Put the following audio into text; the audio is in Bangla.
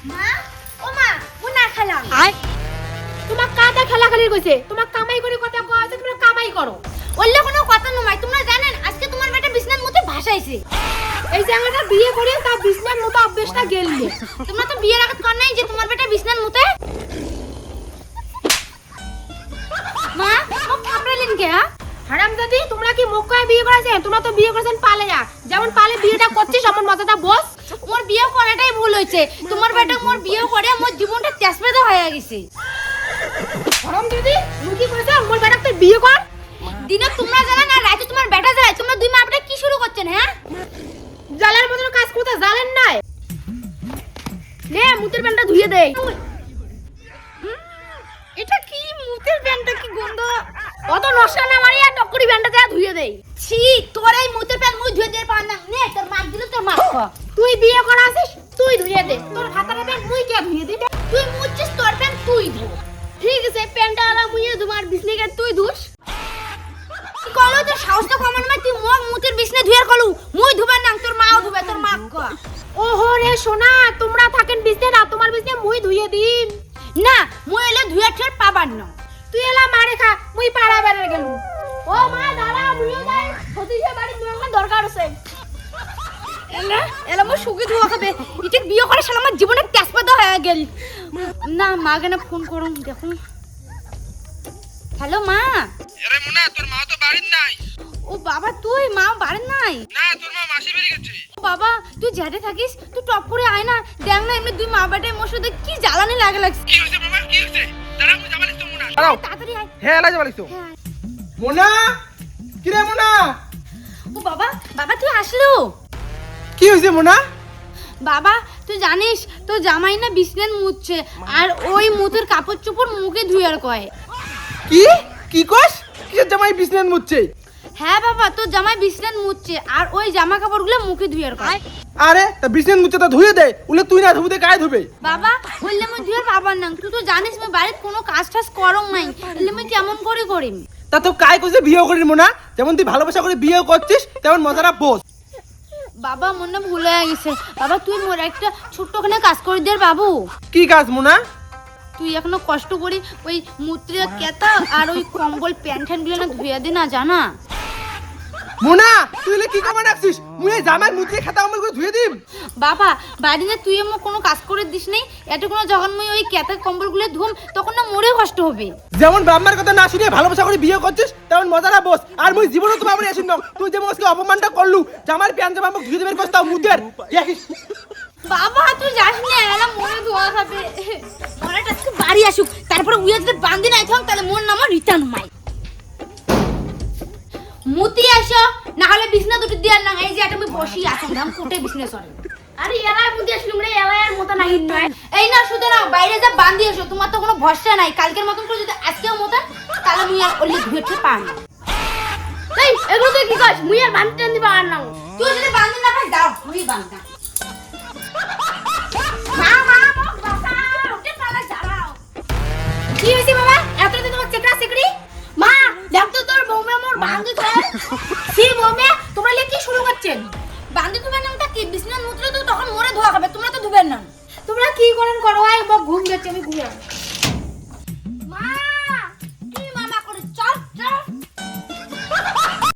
মা ও মা ও না খেলাম তোমার কাটা খেলা খেলি কইছে তোমার কামাই করে কথা কওয়া আছে তোমরা কামাই করো বললে কোনো কথা নয় তোমরা জানেন আজকে তোমার বেটা বিছনার মধ্যে ভাসাইছে এই জায়গাটা বিয়ে করে তা বিছনার মতো অভ্যেসটা গেললে তোমরা তো বিয়ের আগে কর নাই যে তোমার বেটা বিছনার মধ্যে মা ও খাবড়ালেন কে হারামজাদি তোমরা কি মক্কায় বিয়ে করেছেন তোমরা তো বিয়ে করেছেন পালেয়া যেমন পালে বিয়েটা করছিস আমার মজাটা বস মোর বিয়ে করাটাই ভুল হয়েছে তোমার বেটা মোর বিয়ে করে মোর জীবনটা তেজপাতা হয়ে গেছে হারামজাদি তুই কি করেছ আমার বেটাকে বিয়ে কর দিনে তোমরা জানা না রাতে তোমার বেটা জ্বালায় তোমরা দুই মা বেটা কি শুরু করছেন হ্যাঁ জালার মতন কাজ করতে জানেন নাই নে মুতের প্যান্টটা ধুইয়ে দেই এটা কি মুতের প্যান্টটা কি গন্ধ অত নষ্ট না মারিয়া টকরি প্যান্টটা দেয়া ধুইয়ে দেই ছি তোর এই মুতের প্যান্ট মুই ধুয়ে দিয়ে পার না নে তোর মাক দিলে তোর মা তুই বিয়ে করা আছিস তুই ধুইয়ে দে তোর হাতের প্যান্ট মুই কে ধুইয়ে দিই তুই মুছছিস তোর প্যান্ট তুই ধো ঠিক আছে প্যান্টটা আলা মুইয়ে তোমার বিছনিকে তুই ধুস কলো তোর সাহস তো কমান না তুই মুখ মুতের বিছনে ধুয়ার কলু মুই ধুবার না তোর মাও ধুবে তোর মা কো ওহো রে সোনা তোমরা থাকেন বিছনে না তোমার বিছনে মুই ধুইয়ে দিম না মুই এলে ধুয়ার ঠের পাবার না তুই এলা মারে খা মুই পাড়া বেরে গেল ও মা দাঁড়া ধুইয়ে দেই সতীশে বাড়ি মুই দরকার আছে এলা মো সুখে ধোয়া খাবে ইতে বিয়ে করে শালা আমার জীবনে তেজপাতা হয়ে গেল না মা কেন ফোন করুন দেখুন হ্যালো মা আরে মুনা তোর মা তো বাড়ির নাই ও বাবা তুই মা বাড়ি নাই না তোর মা মাসি বাড়ি গেছে ও বাবা তুই জেঠে থাকিস তুই টপ করে আয় না দেখ না এমনি দুই মা বেটার মোর সাথে কি জ্বালানি লাগে লাগছে কি হইছে বাবা কি হইছে দাঁড়া মুই যাবালিস তো মুনা দাঁড়াও তাড়াতাড়ি আয় হ্যাঁ এলা যাবালিস তো হ্যাঁ। মুনা কি রে মুনা ও বাবা বাবা তুই আসলো কি হইছে মুনা বাবা তুই জানিস তো জামাই না বিছনান মুছছে আর ওই মুতের কাপড় চোপড় মুখে ধুয়ার কয় কি কি কস কিসের জামাই বিছনান মুচ্ছে হ্যাঁ বাবা তোর জামাই বিছনান মুছছে আর ওই জামা কাপড়গুলো মুখে ধুয়ার কয় আরে তা বিছনান মুচ্ছে তা ধুয়ে দে উলে তুই না ধুতে কায় ধুবে বাবা বললে মই ধুয়ার বাবার না তুই তো জানিস মই বাড়িতে কোনো কাজ টাজ করং নাই বললে মই কেমন করে করিম তা তো কায় কইছে বিয়ে করিস মুনা যেমন তুই ভালোবাসা করে বিয়ে করছিস তেমন মজাটা বোঝ বাবা মনে ভুল হয়ে গেছে বাবা তুই মোর একটা ছোট্টখানে কাজ করে দে বাবু কি কাজ মুনা তুই এখনো কষ্ট করি ওই মুত্রের কেতা আর ওই কম্বল প্যান্ট গুলো না ধুয়ে দে না জানা মুনা তুই কি কামা রাখছিস মুই এই জামাই মুত্রে খাতা আমল করে ধুয়ে দিম বাবা বাড়ি না তুই আমার কোনো কাজ করে দিস নেই এটা কোনো যখন মই ওই কেতা কম্বল গুলো ধুম তখন না মোরে কষ্ট হবে যেমন বাম্মার কথা না শুনে ভালোবাসা করে বিয়ে করছিস তেমন মজাটা বোঝ আর মুই জীবনে তো বাবার আসিন না তুই যেমন আজকে অপমানটা করলু জামার প্যান্ট জামা মুখ ধুয়ে দেবের কষ্ট মুদের বাবা তুই যাস না এলা মোরে ধোয়া খাবে মোরে আজকে বাড়ি আসুক তারপরে উইয়া যদি বাঁধি নাই থাম তাহলে মোর নাম রিটার্ন মাই মুতি আসো না হলে বিছনা দুটো দিয়ার না এই যে এটা আমি বসি আছি নাম কোটে বিছনা সরে আরে এলাই মুতে আসলুম রে এলাইয়ের মতো নাই নয় এই না শুধু না বাইরে যা বাঁধি এসো তোমার তো কোনো ভরসা নাই কালকের মতন করে যদি আজকেও মতো তাহলে মুই আর ওলি ধুয়েছে পার না এই এগুলো তুই কি কস মুই আর বানতে দিবা আর না তুই যদি বাঁধি না ভাই দাও মুই বাঁধা মা মা বাবা উঠে পালা দাঁড়াও কি হইছে বাবা এত দিন তোমার চেকড়া চেকড়ি মা দেখ তো তোর বউমে মোর বান্ধি ধরে সি বউমে তোমরা লে কি শুরু করছেন বাঁধি তুমি নামটা কি বিছনার মুত্রে তো তখন মোরে ধোয়া খাবে তোমরা তো ধুবেন না তোমরা কি করেন করো আই মোক ঘুম যাচ্ছে আমি ঘুরে